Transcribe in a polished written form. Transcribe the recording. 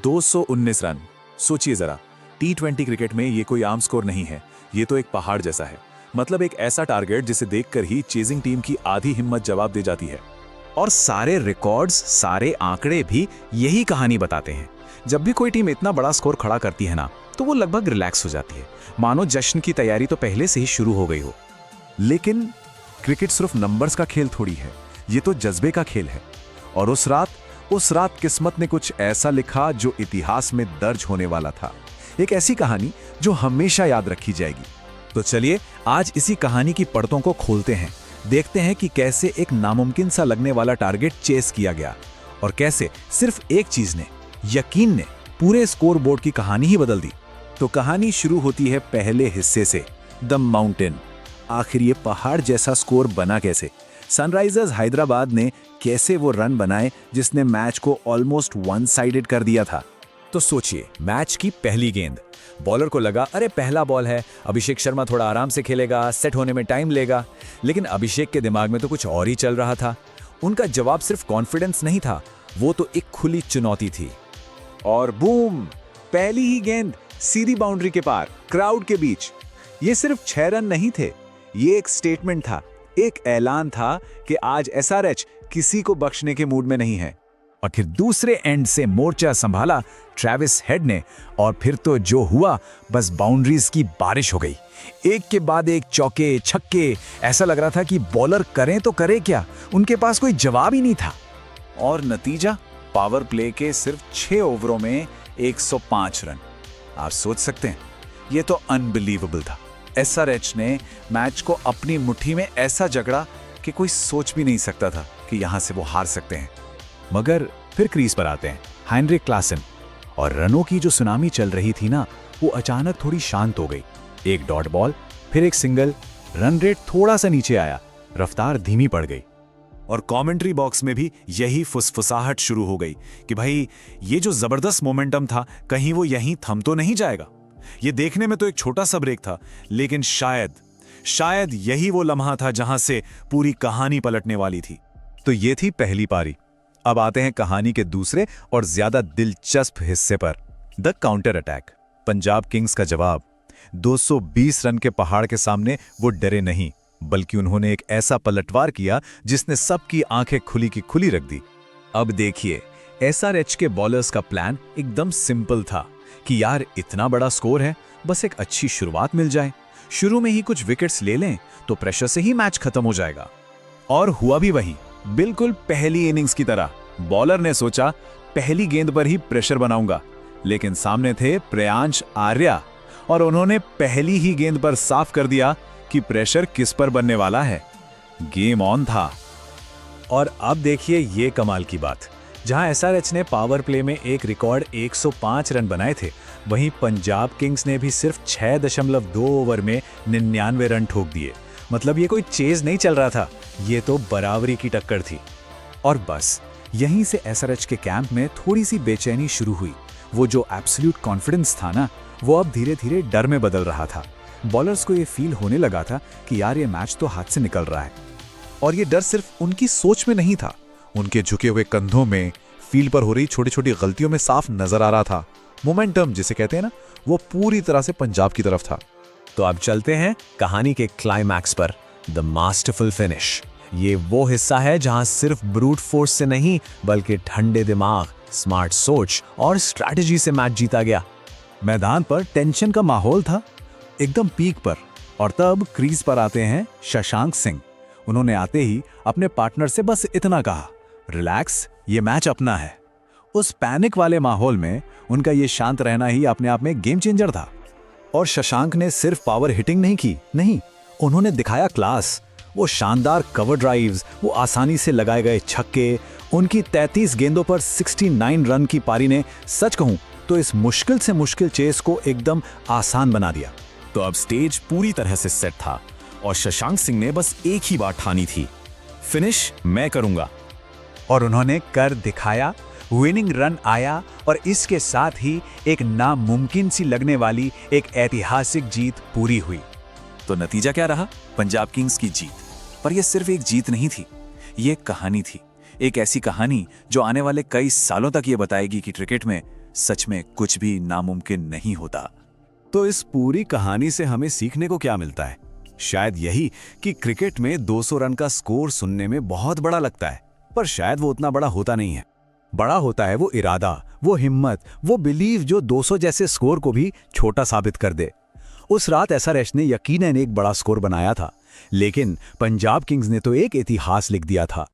219 run. सोचिए जरा, T20 cricket में ये कोई आम स्कोर नहीं है, ये तो एक पहाड़ जैसा है। मतलब एक ऐसा टारगेट जिसे देखकर ही चेजिंग टीम की आधी हिम्मत जवाब दे जाती है। और सारे रिकॉर्ड्स, सारे आंकड़े भी यही कहानी बताते हैं। जब भी कोई टीम इतना बड़ा स्कोर खड़ा करती है ना, तो वो लगभग रिलैक्स हो जाती है, मानो जश्न की तैयारी तो पहले से ही शुरू हो गई हो। लेकिन क्रिकेट सिर्फ नंबर्स का खेल थोड़ी है, ये तो जज्बे का खेल है। और उस रात किस्मत ने कुछ ऐसा लिखा जो इतिहास में दर्ज होने वाला था। एक ऐसी कहानी जो हमेशा याद रखी जाएगी। तो चलिए आज इसी कहानी की परतों को खोलते हैं, देखते हैं कि कैसे एक नामुमकिन सा लगने वाला टारगेट चेस किया गया और कैसे सिर्फ एक चीज ने, यकीन ने, पूरे स्कोर बोर्ड की कहानी ही बदल दी। तो कहानी शुरू होती है पहले हिस्से से, द माउंटेन। आखिर ये पहाड़ जैसा स्कोर बना कैसे? सनराइजर्स हैदराबाद ने कैसे वो रन बनाए जिसने मैच को ऑलमोस्ट वन साइडेड कर दिया था? तो सोचिए, मैच की पहली गेंद, बॉलर को लगा अरे पहला बॉल है, अभिषेक शर्मा थोड़ा आराम से खेलेगा, सेट होने में टाइम लेगा। लेकिन अभिषेक के दिमाग में तो कुछ और ही चल रहा था। उनका जवाब सिर्फ कॉन्फिडेंस नहीं था, वो तो एक खुली चुनौती थी। और बूम, पहली ही गेंद सीधी बाउंड्री के पार, क्राउड के बीच। ये सिर्फ 6 रन नहीं थे, ये एक स्टेटमेंट था, एक ऐलान था कि आज एसआरएच किसी को बख्शने के मूड में नहीं है। और फिर दूसरे एंड से मोर्चा संभाला ट्रेविस हेड ने, और फिर तो जो हुआ, बस बाउंड्रीज की बारिश हो गई। एक के बाद एक चौके छक्के, ऐसा लग रहा था कि बॉलर करें तो करे क्या, उनके पास कोई जवाब ही नहीं था। और नतीजा, पावर प्ले के सिर्फ 6 ओवरों में 105 रन। आप सोच सकते हैं, ये तो अनबिलीवेबल था। एसआरएच ने मैच को अपनी मुट्ठी में ऐसा जकड़ा कि कोई सोच भी नहीं सकता था कि यहां से वो हार सकते हैं। मगर फिर क्रीज पर आते हैं हेनरिक क्लासन, और रनों की जो सुनामी चल रही थी ना, वो अचानक थोड़ी शांत हो गई। एक डॉट बॉल, फिर एक सिंगल, रन रेट थोड़ा सा नीचे आया, रफ्तार धीमी पड़ गई। और कमेंट्री बॉक्स में भी यही फुसफुसाहट शुरू हो गई कि भाई ये जो जबरदस्त मोमेंटम था, कहीं वो यहीं थम तो नहीं जाएगा। ये देखने में तो एक छोटा सा ब्रेक था, लेकिन शायद यही वो लम्हा था जहां से पूरी कहानी पलटने वाली थी। तो ये थी पहली पारी। अब आते हैं कहानी के दूसरे और ज्यादा दिलचस्प हिस्से पर, the counter attack. Punjab Kings का जवाब। 220 रन के पहाड़ के सामने वो डरे नहीं, बल्कि उन्होंने एक ऐसा पलटवार किया जिसने सबकी आंखें खुली की खुली रख दी। अब देखिए, एसआरएच के बॉलर्स का प्लान एकदम सिंपल था कि यार इतना बड़ा स्कोर है, बस एक अच्छी शुरुआत मिल जाए, शुरू में ही कुछ विकेट्स ले लें तो प्रेशर से ही मैच खत्म हो जाएगा। और हुआ भी वही, बिल्कुल पहली इनिंग्स की तरह। बॉलर ने सोचा पहली गेंद पर ही प्रेशर बनाऊंगा, लेकिन सामने थे प्रियांश आर्या, और उन्होंने पहली ही गेंद पर साफ कर दिया कि प्रेशर किस पर बनने वाला है। गेम ऑन था। और अब देखिए ये कमाल की बात, जहां एसआरएच ने पावर प्ले में एक रिकॉर्ड 105 रन बनाए थे, वहीं पंजाब किंग्स ने भी सिर्फ 6.2 ओवर में 99 रन ठोक दिए। मतलब ये कोई चेज नहीं चल रहा था, ये तो बराबरी की टक्कर थी। और बस यहीं से एसआरएच के कैंप में थोड़ी सी बेचैनी शुरू हुई। वो जो एब्सोल्यूट कॉन्फिडेंस था ना, वो अब धीरे धीरे डर में बदल रहा था। बॉलर्स को ये फील होने लगा था कि यार ये मैच तो हाथ से निकल रहा है। और ये डर सिर्फ उनकी सोच में नहीं था, उनके झुके हुए कंधों में, फील्ड पर हो रही छोटी छोटी गलतियों में साफ नजर आ रहा था। मोमेंटम जिसे कहते हैं ना, वो पूरी तरह से पंजाब की तरफ था। तो अब चलते हैं कहानी के क्लाइमैक्स पर, द मास्टरफुल फिनिश। ये वो हिस्सा है जहां सिर्फ ब्रूट फोर्स से नहीं, बल्कि ठंडे दिमाग, स्मार्ट सोच और स्ट्रैटेजी से मैच जीता गया। मैदान पर टेंशन का माहौल था, एकदम पीक पर। और तब क्रीज पर आते हैं शशांक सिंह। उन्होंने आते ही अपने पार्टनर से बस इतना कहा, रिलैक्स, ये मैच अपना है। उस पैनिक वाले माहौल में उनका ये शांत रहना ही अपने आप में गेम चेंजर था। और शशांक ने सिर्फ पावर हिटिंग नहीं की, नहीं, उन्होंने दिखाया क्लास। वो शानदार कवर ड्राइव्स, वो आसानी से लगाए गए छक्के, उनकी 33 गेंदों पर 69 रन की पारी ने, सच कहूं तो इस मुश्किल से मुश्किल चेस को एकदम आसान बना दिया। तो अब स्टेज पूरी तरह से सेट था और शशांक सिंह ने बस एक ही बात ठानी थी, फिनिश मैं करूंगा। और उन्होंने कर दिखाया। विनिंग रन आया और इसके साथ ही एक नामुमकिन सी लगने वाली एक ऐतिहासिक जीत पूरी हुई। तो नतीजा क्या रहा? पंजाब किंग्स की जीत। पर यह सिर्फ एक जीत नहीं थी, ये एक कहानी थी। एक ऐसी कहानी जो आने वाले कई सालों तक ये बताएगी कि क्रिकेट में सच में कुछ भी नामुमकिन नहीं होता। तो इस पूरी कहानी से हमें सीखने को क्या मिलता है? शायद यही कि क्रिकेट में 200 रन का स्कोर सुनने में बहुत बड़ा लगता है, पर शायद वो उतना बड़ा होता नहीं है। बड़ा होता है वो इरादा, वो हिम्मत, वो बिलीव जो 200 जैसे स्कोर को भी छोटा साबित कर दे। उस रात एसआरएच ने यकीनन एक बड़ा स्कोर बनाया था, लेकिन पंजाब किंग्स ने तो एक इतिहास लिख दिया था।